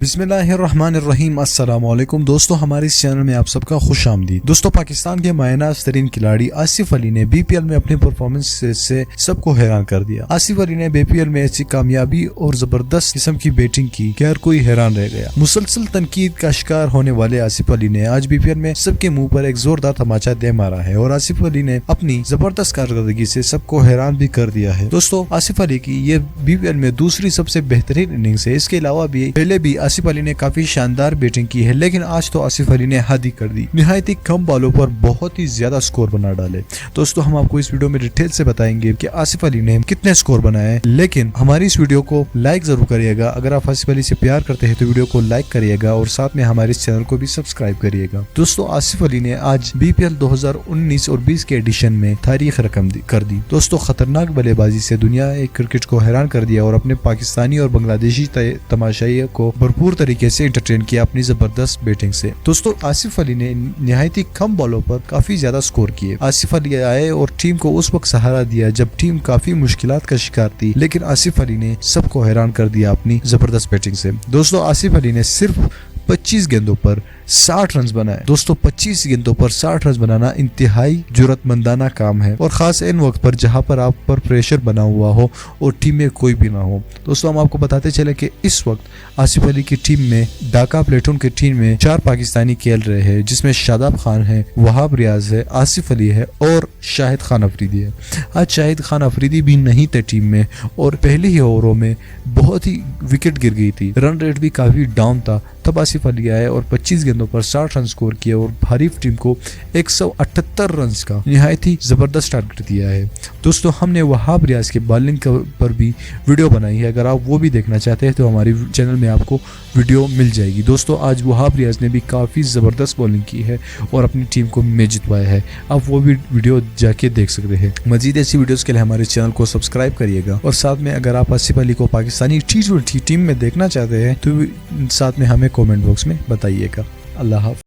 बिस्मिल्लाहिर्रहमानिर्रहीम। अस्सलाम वालेकुम दोस्तों, हमारे इस चैनल में आप सबका खुश आमदीद। दोस्तों, पाकिस्तान के मायनाज़ तरीन खिलाड़ी आसिफ अली ने बीपीएल में अपनी परफॉर्मेंस से सबको हैरान कर दिया। आसिफ अली ने बीपीएल में ऐसी कामयाबी और जबरदस्त किस्म की बैटिंग की कि हर कोई हैरान रह गया। मुसलसल तनकीद का शिकार होने वाले आसिफ अली ने आज बीपीएल में सबके मुंह पर एक जोरदार तमाचा दे मारा है और आसिफ अली ने अपनी जबरदस्त कारकर्दगी से सबको हैरान भी कर दिया है। दोस्तों, आसिफ अली की ये बीपीएल में दूसरी सबसे बेहतरीन इनिंग्स है। इसके अलावा भी पहले भी आसिफ अली ने काफी शानदार बैटिंग की है, लेकिन आज तो आसिफ अली ने हद ही कर दी। निहायत ही कम बॉलों पर बहुत ही ज्यादा स्कोर बना डाले। दोस्तों, हम आपको इस वीडियो में डिटेल से बताएंगे कि आसिफ अली ने कितने स्कोर बनाए, लेकिन हमारी इस वीडियो को लाइक जरूर करिएगा। अगर आप आसिफ अली से प्यार करते हैं तो वीडियो को लाइक करिएगा और साथ में हमारे इस चैनल को भी सब्सक्राइब करिएगा। दोस्तों, आसिफ अली ने आज बीपीएल 2019 और 20 के एडिशन में तारीख रकम कर दी। दोस्तों, खतरनाक बल्लेबाजी से दुनिया क्रिकेट को हैरान कर दिया और अपने पाकिस्तानी और बांग्लादेशी तमाशाई को भरपूर तरीके से एंटरटेन किया अपनी जबरदस्त बैटिंग से। दोस्तों, आसिफ अली ने निहायत ही कम बॉलों पर काफी ज्यादा स्कोर किए। आसिफ अली आए और टीम को उस वक्त सहारा दिया जब टीम काफी मुश्किलात का शिकार थी, लेकिन आसिफ अली ने सबको हैरान कर दिया अपनी जबरदस्त बैटिंग से। दोस्तों, आसिफ अली ने सिर्फ 25 गेंदों पर 60 रन बनाए। दोस्तों, 25 गेंदों पर 60 रन बनाना इंतहाई जुर्रतमंदाना काम है, और खास इन वक्त पर जहां पर आप पर प्रेशर बना हुआ हो और टीम में कोई भी ना हो। दोस्तों, हम आपको बताते चले कि इस वक्त आसिफ अली की टीम में ढाका प्लेटून की टीम में 4 पाकिस्तानी खेल रहे हैं, जिसमें शादाब खान है, वहाब रियाज है, आसिफ अली है और शाहिद खान अफरीदी है। आज शाहिद खान अफरीदी भी नहीं थे टीम में और पहले ही ओवरों में बहुत ही विकेट गिर गई थी, रन रेट भी काफी डाउन था। तब आसिफ अली आए और 25 गेंदों पर 60 रन स्कोर किए और हरीफ टीम को 178 रन का निहायत ही जबरदस्त टारगेट दिया है। दोस्तों, हमने वहाब रियाज के बॉलिंग पर भी वीडियो बनाई है। अगर आप वो भी देखना चाहते हैं तो हमारी चैनल में आपको वीडियो मिल जाएगी। दोस्तों, आज वहाब रियाज ने भी काफी जबरदस्त बॉलिंग की है और अपनी टीम को मैच जितवाया है। आप वो भी वीडियो जाके देख सकते हैं। मजीद ऐसी वीडियोस के लिए हमारे चैनल को सब्सक्राइब करिएगा और साथ में अगर आप आसिफ अली को पाकिस्तानी T20 टीम में देखना चाहते हैं तो साथ में हमें कमेंट बॉक्स में बताइएगा। अल्लाह हाफ़िज़।